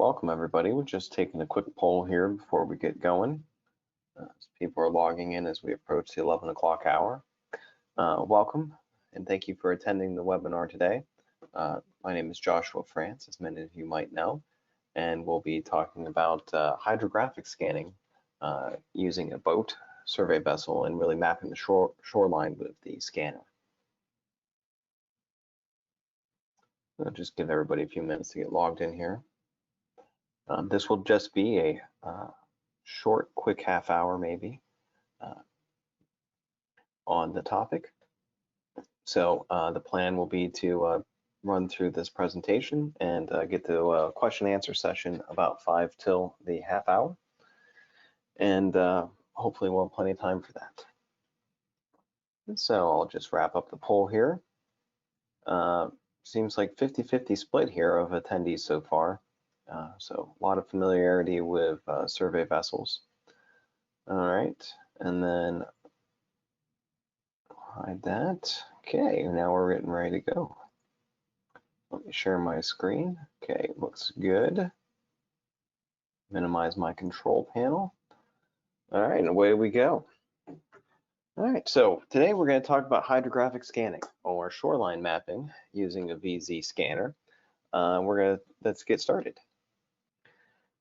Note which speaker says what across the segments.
Speaker 1: welcome everybody. We're just taking a quick poll here before we get going. People are logging in as we approach the 11 o'clock hour. Welcome and thank you for attending the webinar today. My name is Joshua France, as many of you might know, and we'll be talking about hydrographic scanning using a boat survey vessel and really mapping the shoreline with the scanner. I'll just give everybody a few minutes to get logged in here. This will just be a short, quick half hour maybe on the topic. So the plan will be to run through this presentation and get to a question and answer session about 5 till the half hour. And hopefully we'll have plenty of time for that. And so I'll just wrap up the poll here. Seems like 50-50 split here of attendees so far. So a lot of familiarity with survey vessels. All right, and then hide that. Okay, now we're getting ready to go. Let me share my screen. Okay, looks good. Minimize my control panel. All right, and away we go. All right, so today we're going to talk about hydrographic scanning or shoreline mapping using a VZ scanner. Let's get started.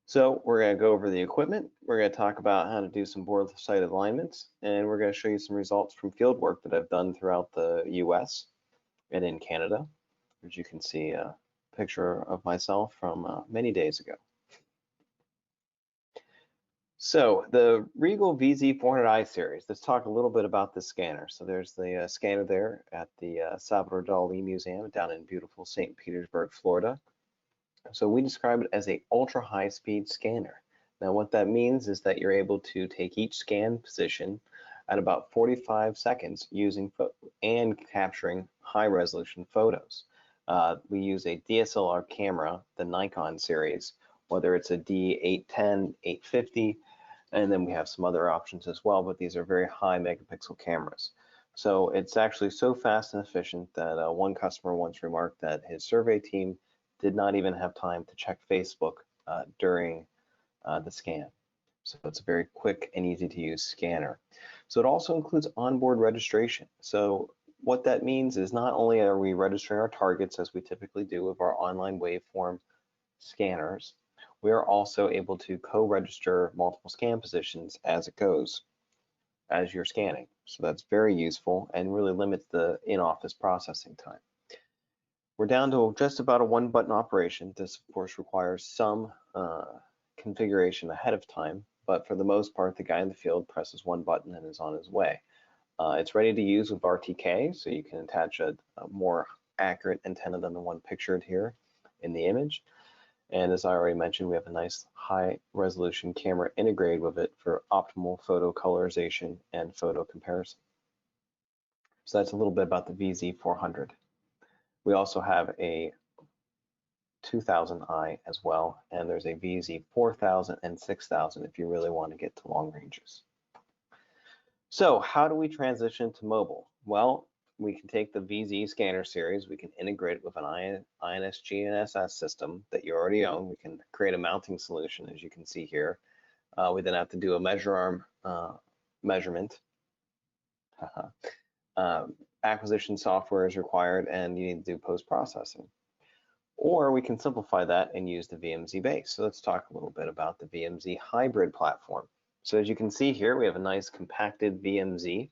Speaker 1: So we're going to go over the equipment. We're going to talk about how to do some board site alignments, and we're going to show you some results from field work that I've done throughout the US and in Canada. As you can see, a picture of myself from many days ago. So the RIEGL VZ-400i series, let's talk a little bit about the scanner. So there's the scanner there at the Salvador Dali Museum down in beautiful St. Petersburg, Florida. So we describe it as a ultra high speed scanner. Now what that means is that you're able to take each scan position at about 45 seconds using and capturing high resolution photos. We use a DSLR camera, the Nikon series, whether it's a D810, 850, and then we have some other options as well, but these are very high megapixel cameras. So it's actually so fast and efficient that one customer once remarked that his survey team did not even have time to check Facebook during the scan. So it's a very quick and easy to use scanner. So it also includes onboard registration. So what that means is not only are we registering our targets as we typically do with our online waveform scanners, we are also able to co-register multiple scan positions as it goes, as you're scanning. So that's very useful and really limits the in-office processing time. We're down to just about a one-button operation. This, of course, requires some configuration ahead of time, but for the most part, the guy in the field presses one button and is on his way. It's ready to use with RTK, so you can attach a more accurate antenna than the one pictured here in the image. And as I already mentioned, we have a nice high-resolution camera integrated with it for optimal photo colorization and photo comparison. So that's a little bit about the VZ-400. We also have a 2000i as well, and there's a VZ-4000 and 6000 if you really want to get to long ranges. So how do we transition to mobile? Well, we can take the VZ scanner series, we can integrate it with an INS-GNSS system that you already own. We can create a mounting solution, as you can see here. We then have to do a measure arm measurement. Acquisition software is required and you need to do post-processing. Or we can simplify that and use the VMZ base. So let's talk a little bit about the VMZ Hybrid Platform. So as you can see here, we have a nice compacted VMZ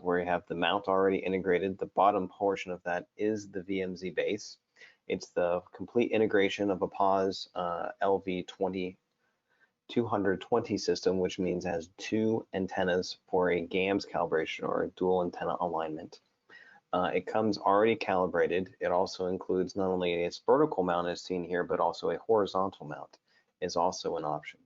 Speaker 1: where you have the mount already integrated. The bottom portion of that is the VMZ base. It's the complete integration of a PAWS LV220 system, which means it has 2 antennas for a GAMS calibration or a dual antenna alignment. It comes already calibrated. It also includes not only its vertical mount as seen here, but also a horizontal mount is also an option.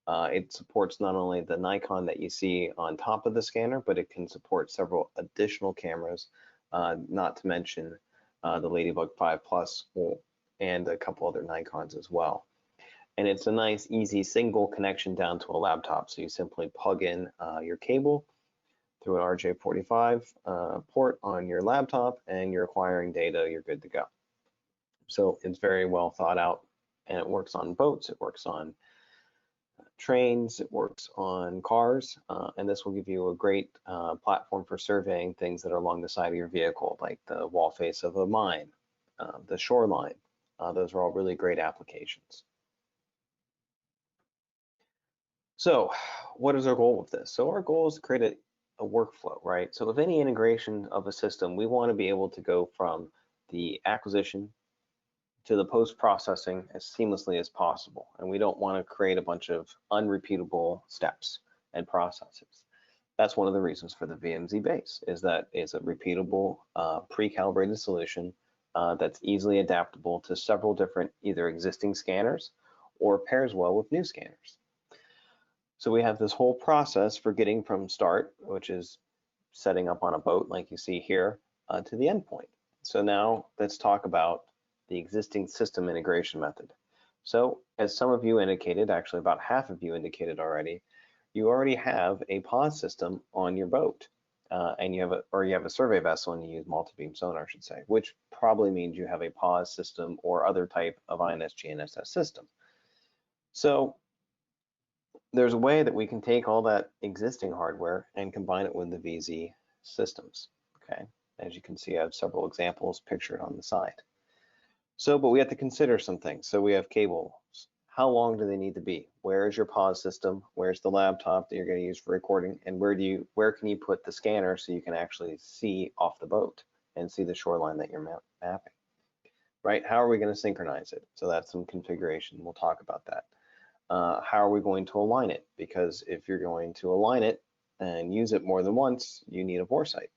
Speaker 1: It supports not only the Nikon that you see on top of the scanner, but it can support several additional cameras, not to mention the Ladybug 5 Plus and a couple other Nikons as well. And it's a nice, easy single connection down to a laptop. So you simply plug in your cable through an RJ45 port on your laptop and you're acquiring data, you're good to go. So it's very well thought out And it works on boats, it works on trains, it works on cars, and this will give you a great platform for surveying things that are along the side of your vehicle, like the wall face of a mine, the shoreline. Those are all really great applications. So what is our goal with this? So our goal is to create a workflow, right? So with any integration of a system, we want to be able to go from the acquisition to the post-processing as seamlessly as possible. And we don't want to create a bunch of unrepeatable steps and processes. That's one of the reasons for the VMZ base, is that it's a repeatable, pre-calibrated solution that's easily adaptable to several different either existing scanners or pairs well with new scanners. So we have this whole process for getting from start, which is setting up on a boat like you see here, to the endpoint. So now let's talk about the existing system integration method. So as some of you indicated, actually about half of you indicated already, you already have a pause system on your boat, and you have a survey vessel and you use multi-beam sonar, I should say, which probably means you have a pause system or other type of INS/GNSS system. So there's a way that we can take all that existing hardware and combine it with the VZ systems. Okay, as you can see, I have several examples pictured on the side. So, but we have to consider some things. So we have cables. How long do they need to be? Where is your pause system? Where's the laptop that you're going to use for recording? And where can you put the scanner so you can actually see off the boat and see the shoreline that you're mapping? Right? How are we going to synchronize it? So that's some configuration. We'll talk about that. How are we going to align it? Because if you're going to align it and use it more than once, you need a bore sight.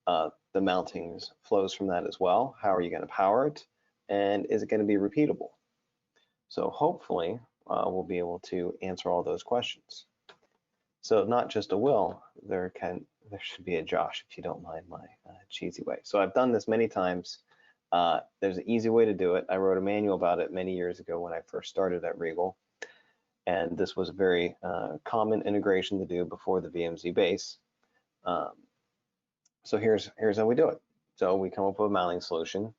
Speaker 1: The mounting flows from that as well. How are you going to power it? And is it going to be repeatable? So hopefully we'll be able to answer all those questions. So not just a Will, there should be a Josh, if you don't mind my cheesy way. So I've done this many times. There's an easy way to do it. I wrote a manual about it many years ago when I first started at RIEGL. And this was a very common integration to do before the VMZ base. So here's how we do it. So we come up with a mounting solution,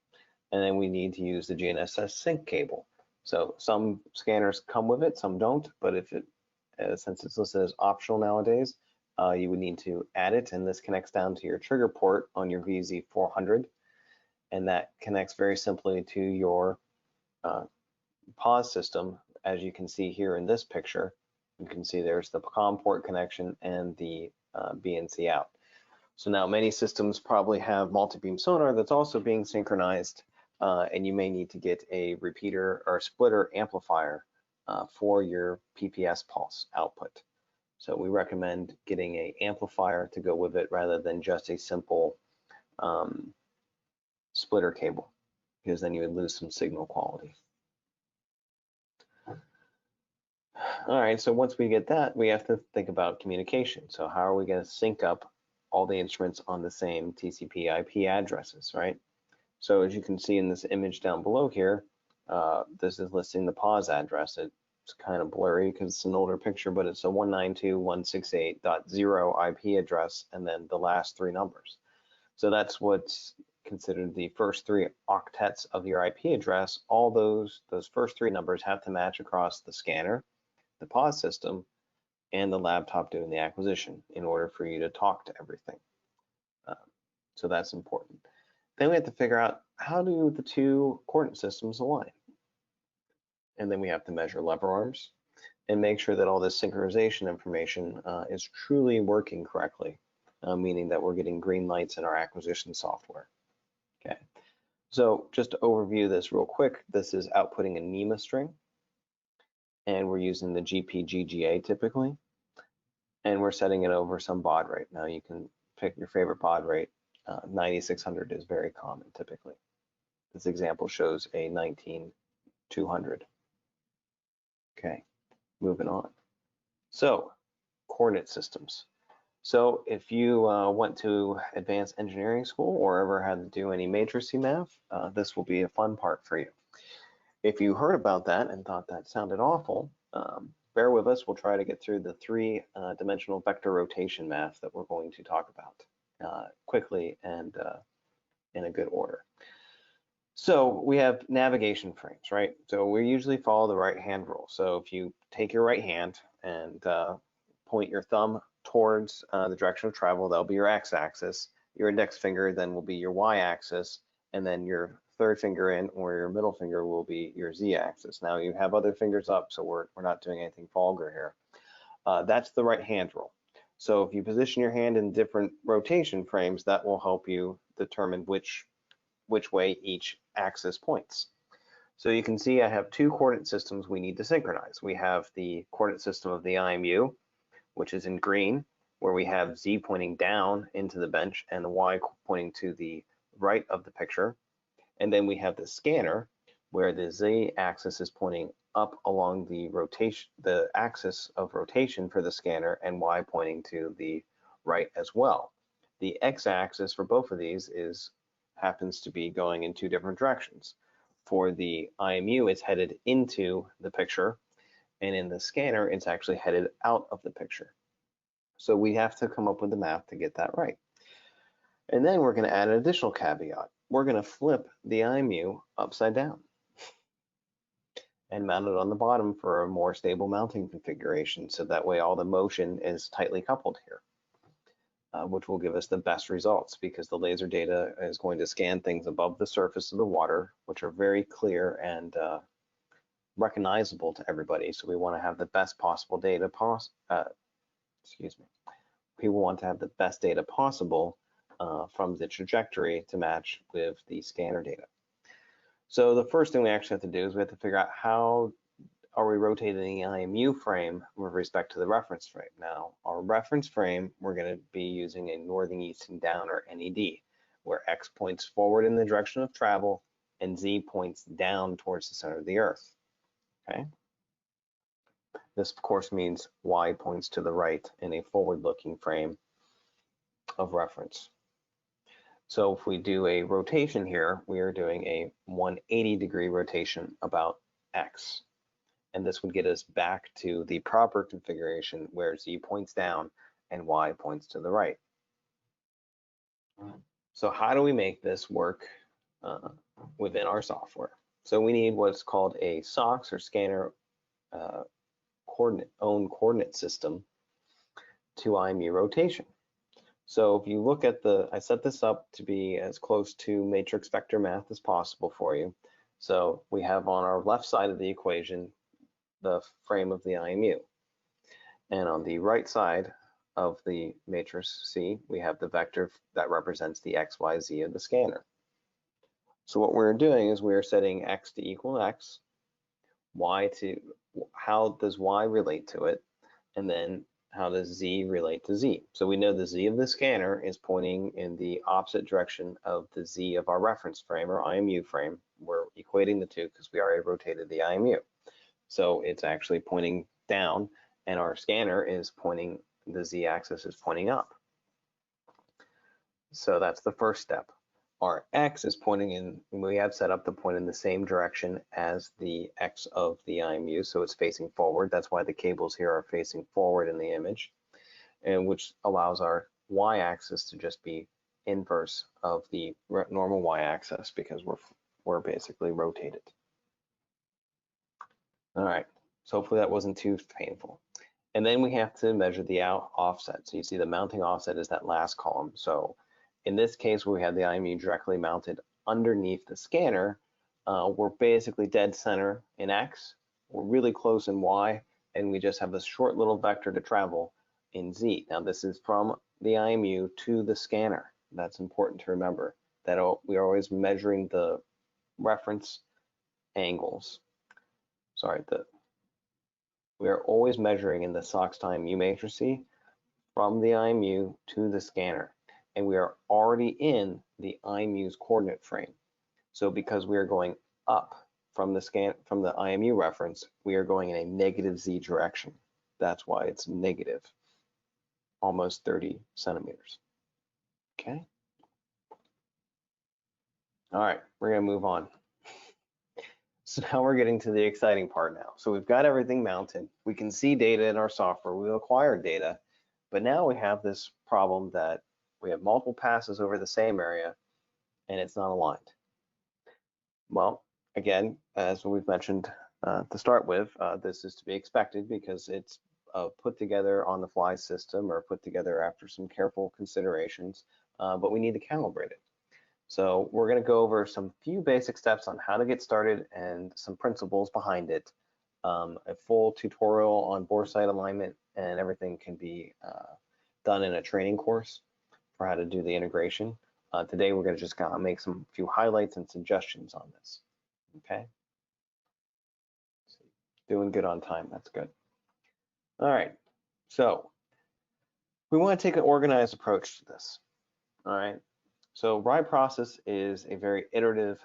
Speaker 1: and then we need to use the GNSS sync cable. So some scanners come with it, some don't, but if it, since it's listed as optional nowadays, you would need to add it, and this connects down to your trigger port on your VZ-400, and that connects very simply to your pause system. As you can see here in this picture, you can see there's the COM port connection and the BNC out. So now many systems probably have multi-beam sonar that's also being synchronized, and you may need to get a repeater or splitter amplifier for your PPS pulse output. So we recommend getting an amplifier to go with it rather than just a simple splitter cable, because then you would lose some signal quality. All right, so once we get that, we have to think about communication. So how are we going to sync up all the instruments on the same TCP/IP addresses, right? So as you can see in this image down below here, this is listing the pause address. It's kind of blurry because it's an older picture, but it's a 192.168.0 IP address and then the last three numbers. So that's what's considered the first three octets of your IP address. All those first three numbers have to match across the scanner, the pause system, and the laptop doing the acquisition in order for you to talk to everything. So that's important. Then we have to figure out, how do the two coordinate systems align? And then we have to measure lever arms and make sure that all this synchronization information is truly working correctly, meaning that we're getting green lights in our acquisition software. Okay, so just to overview this real quick, this is outputting a NEMA string, and we're using the GPGGA typically, and we're setting it over some baud rate. Now you can pick your favorite baud rate. 9600 is very common typically. This example shows a 19200. Okay, moving on. So coordinate systems. So if you went to advanced engineering school or ever had to do any matrixy math, this will be a fun part for you. If you heard about that and thought that sounded awful, bear with us. We'll try to get through the three-dimensional vector rotation math that we're going to talk about quickly and in a good order. So we have navigation frames, right? So we usually follow the right hand rule. So if you take your right hand and point your thumb towards the direction of travel, that'll be your x-axis. Your index finger then will be your y-axis, and then your third finger in or your middle finger will be your z-axis. Now you have other fingers up, so we're not doing anything vulgar here. That's the right hand rule. So if you position your hand in different rotation frames, that will help you determine which way each axis points. So you can see I have two coordinate systems we need to synchronize. We have the coordinate system of the IMU, which is in green, where we have Z pointing down into the bench and the Y pointing to the right of the picture. And then we have the scanner, where the Z axis is pointing up along the rotation, the axis of rotation for the scanner, and Y pointing to the right as well. The X axis for both of these happens to be going in two different directions. For the IMU, it's headed into the picture, and in the scanner, it's actually headed out of the picture. So we have to come up with the math to get that right. And then we're going to add an additional caveat. We're going to flip the IMU upside down and mount it on the bottom for a more stable mounting configuration. So that way all the motion is tightly coupled here, which will give us the best results because the laser data is going to scan things above the surface of the water, which are very clear and recognizable to everybody. So we want to have the best possible data we want to have the best data possible from the trajectory to match with the scanner data. So the first thing we actually have to do is we have to figure out how are we rotating the IMU frame with respect to the reference frame. Now, our reference frame, we're going to be using a northing, easting, down, or NED, where X points forward in the direction of travel and Z points down towards the center of the Earth. Okay. This, of course, means Y points to the right in a forward-looking frame of reference. So if we do a rotation here, we are doing a 180-degree rotation about X. And this would get us back to the proper configuration where Z points down and Y points to the right. So how do we make this work within our software? So we need what's called a SOX or scanner coordinate system to IMU rotation. So if you look at I set this up to be as close to matrix vector math as possible for you. So we have on our left side of the equation the frame of the IMU. And on the right side of the matrix C, we have the vector that represents the X, Y, Z of the scanner. So what we're doing is we're setting X to equal X, Y to, how does Y relate to it, and then how does Z relate to Z? So we know the Z of the scanner is pointing in the opposite direction of the Z of our reference frame or IMU frame. We're equating the two because we already rotated the IMU. So it's actually pointing down, and our scanner is pointing, the Z-axis is pointing up. So that's the first step. Our X is pointing in, we have set up the point in the same direction as the X of the IMU, so it's facing forward. That's why the cables here are facing forward in the image, and which allows our Y-axis to just be inverse of the normal Y-axis because we're basically rotated. All right, so hopefully that wasn't too painful. And then we have to measure the offset. So you see the mounting offset is that last column. So in this case, where we have the IMU directly mounted underneath the scanner, we're basically dead center in X, we're really close in Y, and we just have this short little vector to travel in Z. Now this is from the IMU to the scanner. That's important to remember, that we are always measuring the reference angles. Sorry, we are always measuring in the SOX to IMU matrix from the IMU to the scanner, and we are already in the IMU's coordinate frame. So because we are going up from the IMU reference, we are going in a negative Z direction. That's why it's negative, almost 30 centimeters. Okay. All right, we're gonna move on. So now we're getting to the exciting part now. So we've got everything mounted. We can see data in our software. We've acquired data, but now we have this problem that we have multiple passes over the same area and it's not aligned. Well, again, as we've mentioned to start with, this is to be expected because it's a put together on the fly system or put together after some careful considerations, but we need to calibrate it. So we're going to go over some few basic steps on how to get started and some principles behind it. A full tutorial on bore site alignment and everything can be done in a training course for how to do the integration. Today we're going to just kind of make some few highlights and suggestions on this. Okay, so doing good on time, that's good. All right, so we want to take an organized approach to this. All right, so RIEGL process is a very iterative,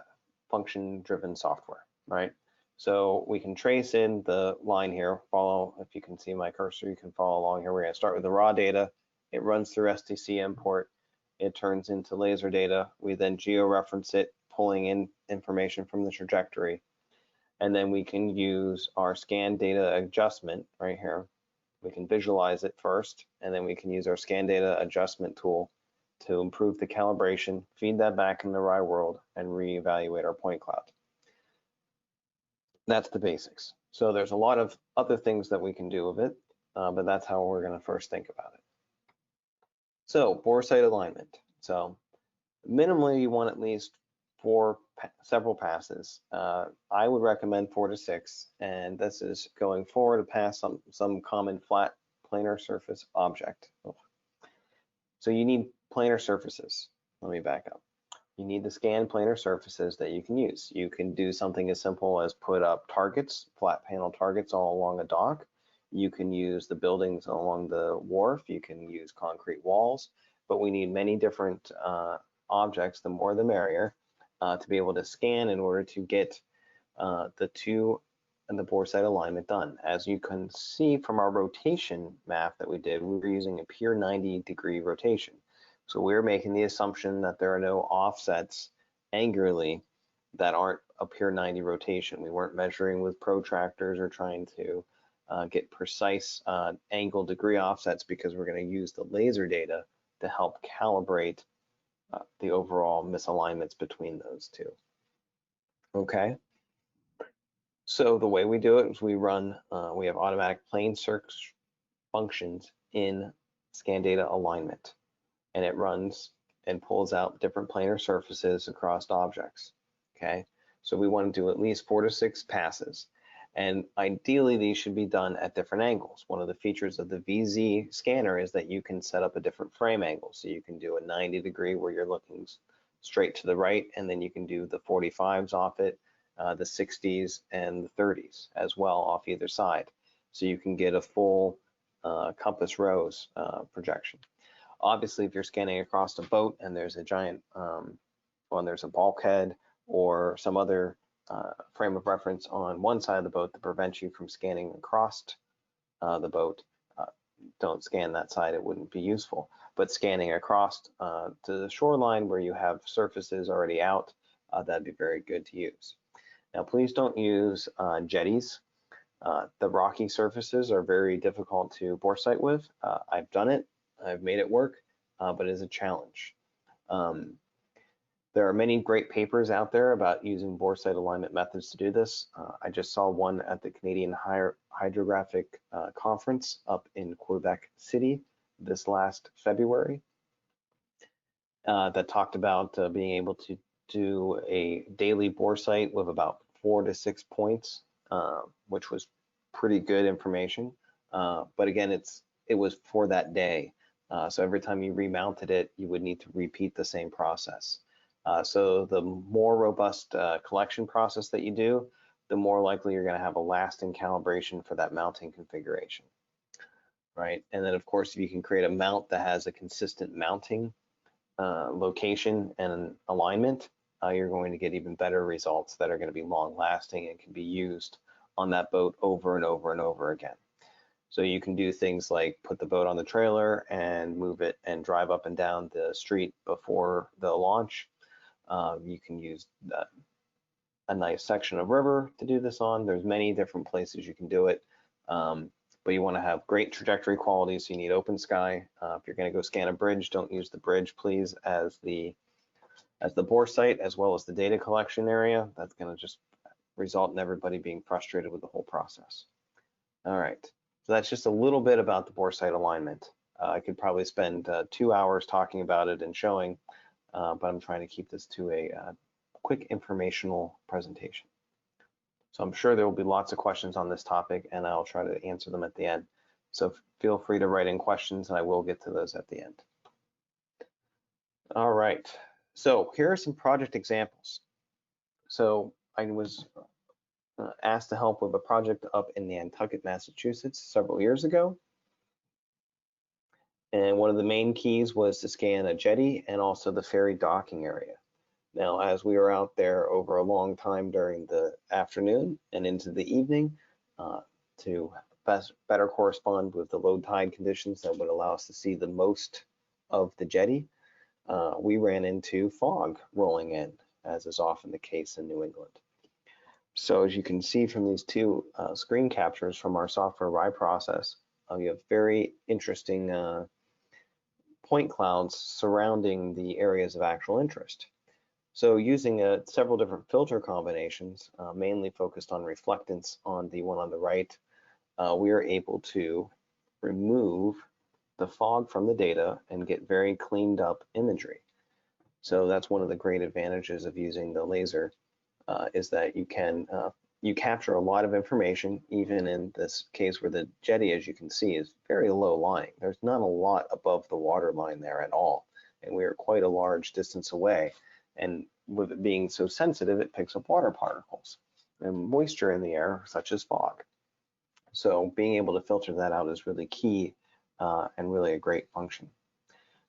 Speaker 1: function-driven software, right? So we can trace in the line here, follow, if you can see my cursor, you can follow along here. We're going to start with the raw data. It runs through STC import. It turns into laser data. We then georeference it, pulling in information from the trajectory. And then we can use our scan data adjustment right here. We can visualize it first, and then we can use our scan data adjustment tool to improve the calibration, feed that back in the RIEGL world, and reevaluate our point cloud. That's the basics. So there's a lot of other things that we can do with it, but that's how we're going to first think about it. So bore site alignment. So minimally, you want at least several passes. I would recommend 4 to 6, and this is going forward to pass some common flat planar surface object. So you need planar surfaces. Let me back up. You need to scan planar surfaces that you can use. You can do something as simple as put up targets, flat panel targets all along a dock. You can use the buildings along the wharf. You can use concrete walls, but we need many different objects, the more the merrier, to be able to scan in order to get the two and the bore site alignment done. As you can see from our rotation map that we did, we were using a pure 90-degree rotation. So we're making the assumption that there are no offsets angularly that aren't a pure 90 rotation. We weren't measuring with protractors or trying to get precise angle degree offsets because we're going to use the laser data to help calibrate the overall misalignments between those two. Okay. So the way we do it is we have automatic plane search functions in scan data alignment, and it runs and pulls out different planar surfaces across objects. Okay, so we want to do at least 4 to 6 passes, and ideally these should be done at different angles. One of the features of the VZ scanner is that you can set up a different frame angle, so you can do a 90-degree where you're looking straight to the right, and then you can do the 45s off it, the 60s and the 30s as well off either side, so you can get a full compass rose projection. Obviously, if you're scanning across a boat and there's a giant, there's a bulkhead or some other frame of reference on one side of the boat that prevents you from scanning across the boat, don't scan that side, it wouldn't be useful. But scanning across to the shoreline where you have surfaces already out, that'd be very good to use. Now, please don't use jetties. The rocky surfaces are very difficult to bore sight with. I've done it. I've made it work, but it is a challenge. There are many great papers out there about using bore site alignment methods to do this. I just saw one at the Canadian Hydrographic Conference up in Quebec City this last February that talked about being able to do a daily bore sight with about 4 to 6 points, which was pretty good information. But again, it was for that day. So every time you remounted it, you would need to repeat the same process. So the more robust collection process that you do, the more likely you're going to have a lasting calibration for that mounting configuration, right? And then of course, if you can create a mount that has a consistent mounting location and alignment, you're going to get even better results that are going to be long lasting and can be used on that boat over and over and over again. So you can do things like put the boat on the trailer and move it and drive up and down the street before the launch. You can use a nice section of river to do this on. There's many different places you can do it, but you want to have great trajectory quality, so you need open sky. If you're going to go scan a bridge, don't use the bridge, please, as the as the bore site as well as the data collection area. That's going to just result in everybody being frustrated with the whole process. All right, so that's just a little bit about the bore site alignment. I could probably spend 2 hours talking about it and showing, but I'm trying to keep this to a quick informational presentation. So I'm sure there will be lots of questions on this topic, and I'll try to answer them at the end. So feel free to write in questions, and I will get to those at the end. All right, so here are some project examples. So I was asked to help with a project up in Nantucket, Massachusetts several years ago. And one of the main keys was to scan a jetty and also the ferry docking area. Now, as we were out there over a long time during the afternoon and into the evening, to better correspond with the low tide conditions that would allow us to see the most of the jetty, we ran into fog rolling in, as is often the case in New England. So as you can see from these two screen captures from our software RIE process, you have very interesting point clouds surrounding the areas of actual interest. So using several different filter combinations, mainly focused on reflectance on the one on the right, we are able to remove the fog from the data and get very cleaned up imagery. So that's one of the great advantages of using the laser, is that you can you capture a lot of information, even in this case where the jetty, as you can see, is very low lying. There's not a lot above the water line there at all, and we are quite a large distance away. And with it being so sensitive, it picks up water particles and moisture in the air, such as fog. So being able to filter that out is really key and really a great function.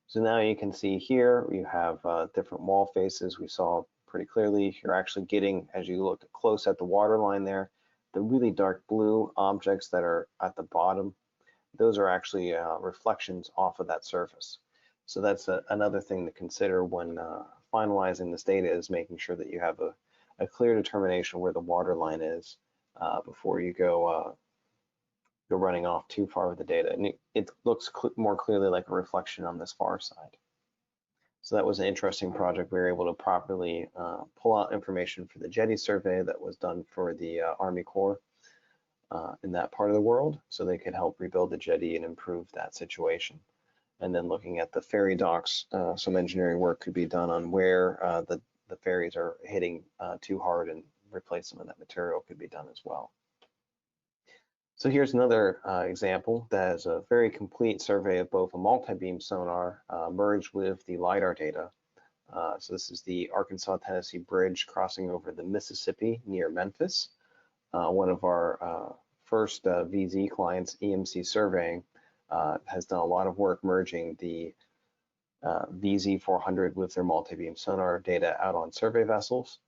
Speaker 1: So now you can see here, you have different wall faces. We saw pretty clearly, you're actually getting, as you look close at the water line there, the really dark blue objects that are at the bottom, those are actually reflections off of that surface. So that's another thing to consider when finalizing this data, is making sure that you have a clear determination where the water line is before you go running off too far with the data. And it looks more clearly like a reflection on this far side. So that was an interesting project. We were able to properly pull out information for the jetty survey that was done for the Army Corps in that part of the world, so they could help rebuild the jetty and improve that situation. And then looking at the ferry docks, some engineering work could be done on where the ferries are hitting too hard, and replace some of that material could be done as well. So here's another example that is a very complete survey of both a multi-beam sonar merged with the LiDAR data. So this is the Arkansas-Tennessee Bridge crossing over the Mississippi near Memphis. One of our first VZ clients, EMC Surveying, has done a lot of work merging the VZ-400 with their multi-beam sonar data out on survey vessels.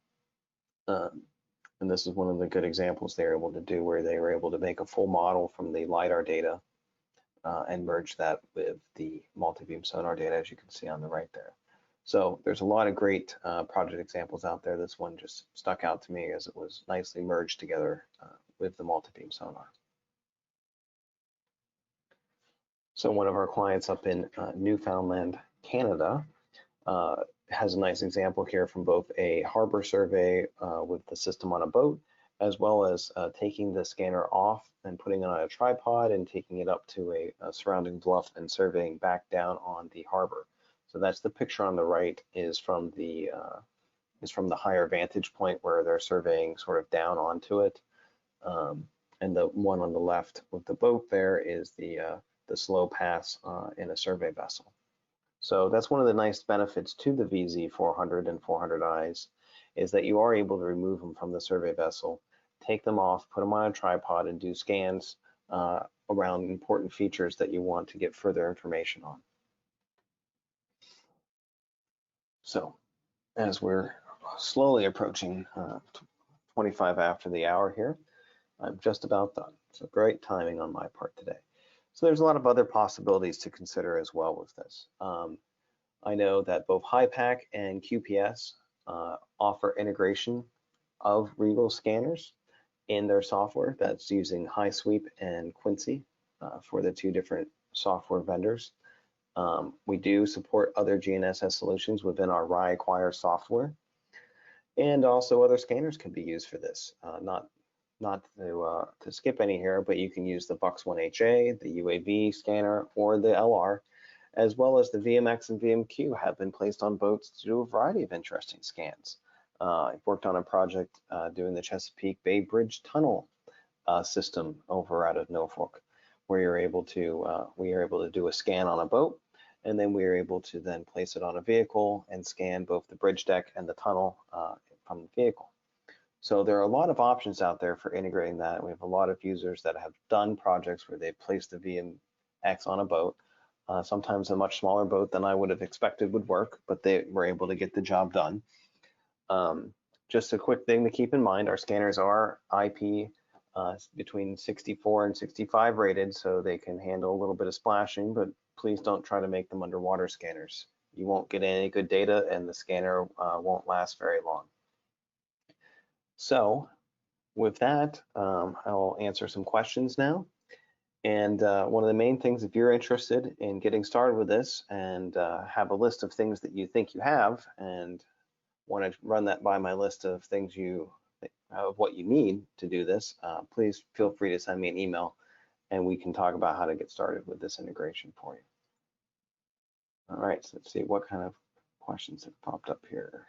Speaker 1: And this is one of the good examples they were able to do, where they were able to make a full model from the LiDAR data and merge that with the multi-beam sonar data, as you can see on the right there. So there's a lot of great project examples out there. This one just stuck out to me as it was nicely merged together with the multi-beam sonar. So one of our clients up in Newfoundland, Canada, has a nice example here from both a harbor survey with the system on a boat, as well as taking the scanner off and putting it on a tripod and taking it up to a surrounding bluff and surveying back down on the harbor. So that's the picture on the right is from the higher vantage point where they're surveying sort of down onto it, and the one on the left with the boat there is the slow pass in a survey vessel. So that's one of the nice benefits to the VZ-400 and 400Is, is that you are able to remove them from the survey vessel, take them off, put them on a tripod, and do scans around important features that you want to get further information on. So as we're slowly approaching 25 after the hour here, I'm just about done. So great timing on my part today. So there's a lot of other possibilities to consider as well with this. I know that both HYPACK and QPS offer integration of RIEGL scanners in their software. That's using HiSweep and Quincy for the two different software vendors. We do support other GNSS solutions within our RIEGL software, and also other scanners can be used for this. Not to skip any here, but you can use the BUX1HA, the UAV scanner, or the LR, as well as the VMX and VMQ have been placed on boats to do a variety of interesting scans. I've worked on a project doing the Chesapeake Bay Bridge Tunnel system over out of Norfolk, where we are able to do a scan on a boat, and then we are able to then place it on a vehicle and scan both the bridge deck and the tunnel from the vehicle. So there are a lot of options out there for integrating that. We have a lot of users that have done projects where they've placed the VMX on a boat, sometimes a much smaller boat than I would have expected would work, but they were able to get the job done. Just a quick thing to keep in mind, our scanners are IP between 64 and 65 rated, so they can handle a little bit of splashing, but please don't try to make them underwater scanners. You won't get any good data, and the scanner won't last very long. So with that, I'll answer some questions now. And one of the main things, if you're interested in getting started with this and have a list of things that you think you have and want to run that by my list of things of what you need to do this, please feel free to send me an email and we can talk about how to get started with this integration for you. All right, so let's see what kind of questions have popped up here.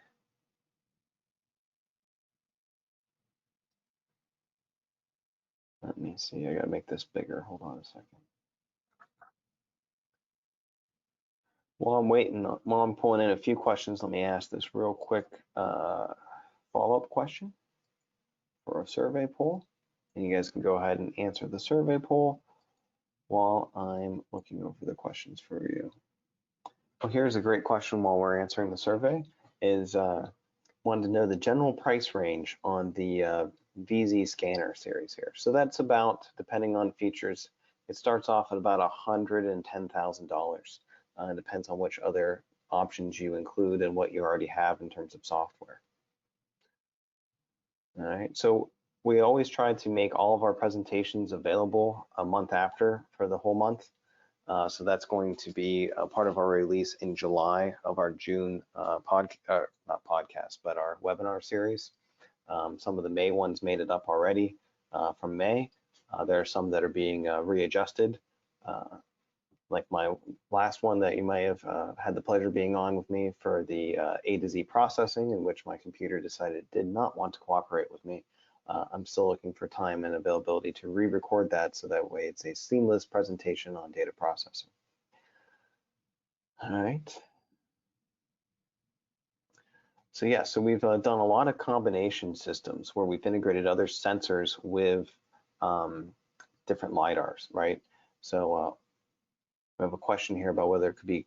Speaker 1: Let me see, I gotta make this bigger. Hold on a second. While I'm pulling in a few questions, let me ask this real quick follow-up question for a survey poll. And you guys can go ahead and answer the survey poll while I'm looking over the questions for you. Well, here's a great question while we're answering the survey is wanted to know the general price range on the VZ scanner series here. So that's about, depending on features, it starts off at about $110,000. It depends on which other options you include and what you already have in terms of software. All right, so we always try to make all of our presentations available a month after for the whole month. So that's going to be a part of our release in July of our June not podcast, but our webinar series. Some of the May ones made it up already from May. There are some that are being readjusted. Like my last one that you may have had the pleasure of being on with me for the A to Z processing, in which my computer decided it did not want to cooperate with me. I'm still looking for time and availability to re-record that so that way it's a seamless presentation on data processing. All right. So yeah, so we've done a lot of combination systems where we've integrated other sensors with different LiDARs, right? So we have a question here about whether it could be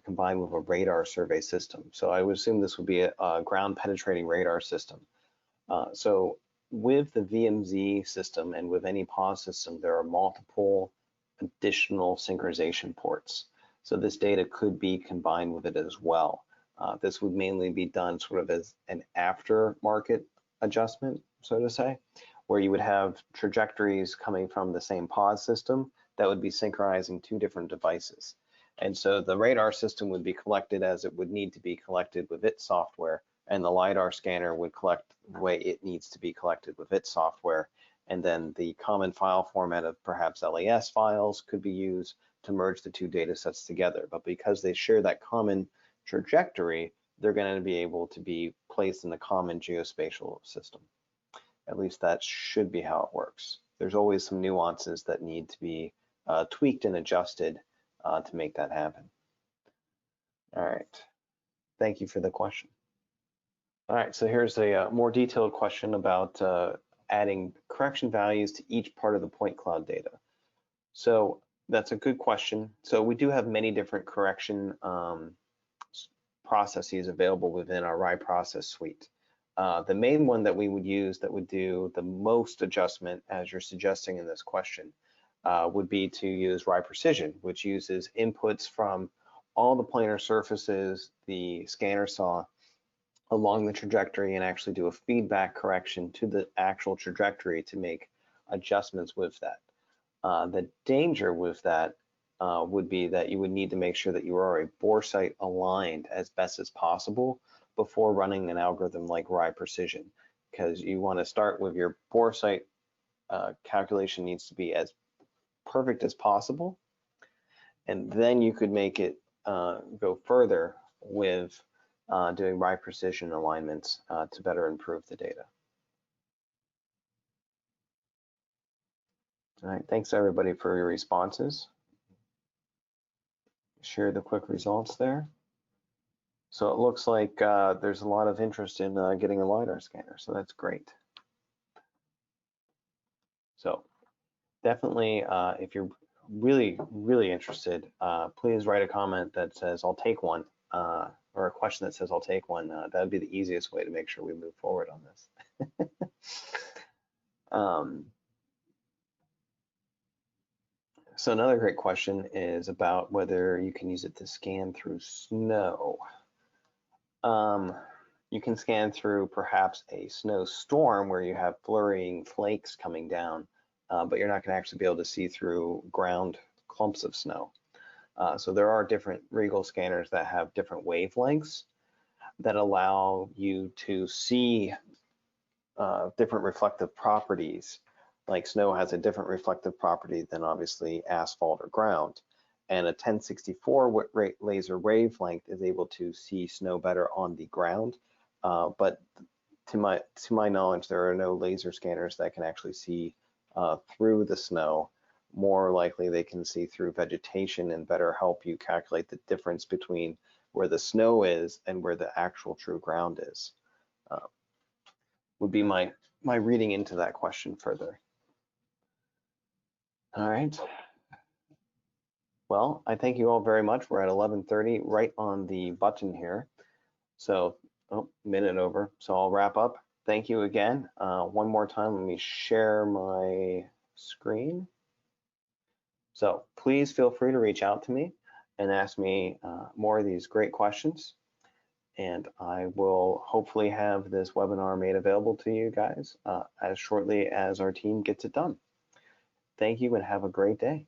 Speaker 1: combined with a radar survey system. So I would assume this would be a ground penetrating radar system. So with the VMZ system and with any PAWS system, there are multiple additional synchronization ports. So this data could be combined with it as well. This would mainly be done sort of as an aftermarket adjustment, so to say, where you would have trajectories coming from the same PAWS system that would be synchronizing two different devices. And so the radar system would be collected as it would need to be collected with its software, and the LiDAR scanner would collect the way it needs to be collected with its software. And then the common file format of perhaps LAS files could be used to merge the two data sets together. But because they share that common trajectory, they're going to be able to be placed in the common geospatial system. At least that should be how it works. There's always some nuances that need to be tweaked and adjusted to make that happen. All right, thank you for the question. All right, so here's a more detailed question about adding correction values to each part of the point cloud data. So that's a good question. So we do have many different correction processes available within our RIE process suite. The main one that we would use that would do the most adjustment, as you're suggesting in this question, would be to use RIE Precision, which uses inputs from all the planar surfaces the scanner saw along the trajectory and actually do a feedback correction to the actual trajectory to make adjustments with that. The danger with that would be that you would need to make sure that you are a bore site aligned as best as possible before running an algorithm like RIE Precision, because you want to start with your bore site calculation needs to be as perfect as possible, and then you could make it go further with doing RIE Precision alignments to better improve the data. All right, thanks everybody for your responses. Share the quick results there. So it looks like there's a lot of interest in getting a LiDAR scanner, so that's great. So definitely, if you're really interested, please write a comment that says, I'll take one, or a question that says, I'll take one. That would be the easiest way to make sure we move forward on this. So another great question is about whether you can use it to scan through snow. You can scan through perhaps a snowstorm where you have flurrying flakes coming down, but you're not going to actually be able to see through ground clumps of snow. So there are different RIEGL scanners that have different wavelengths that allow you to see different reflective properties. Like snow has a different reflective property than obviously asphalt or ground. And a 1064 laser wavelength is able to see snow better on the ground. But to my knowledge, there are no laser scanners that can actually see through the snow. More likely, they can see through vegetation and better help you calculate the difference between where the snow is and where the actual true ground is. Would be my reading into that question further. All right. Well, I thank you all very much. We're at 11:30, right on the button here. So, minute over. So I'll wrap up. Thank you again. One more time, let me share my screen. So please feel free to reach out to me and ask me more of these great questions. And I will hopefully have this webinar made available to you guys as shortly as our team gets it done. Thank you and have a great day.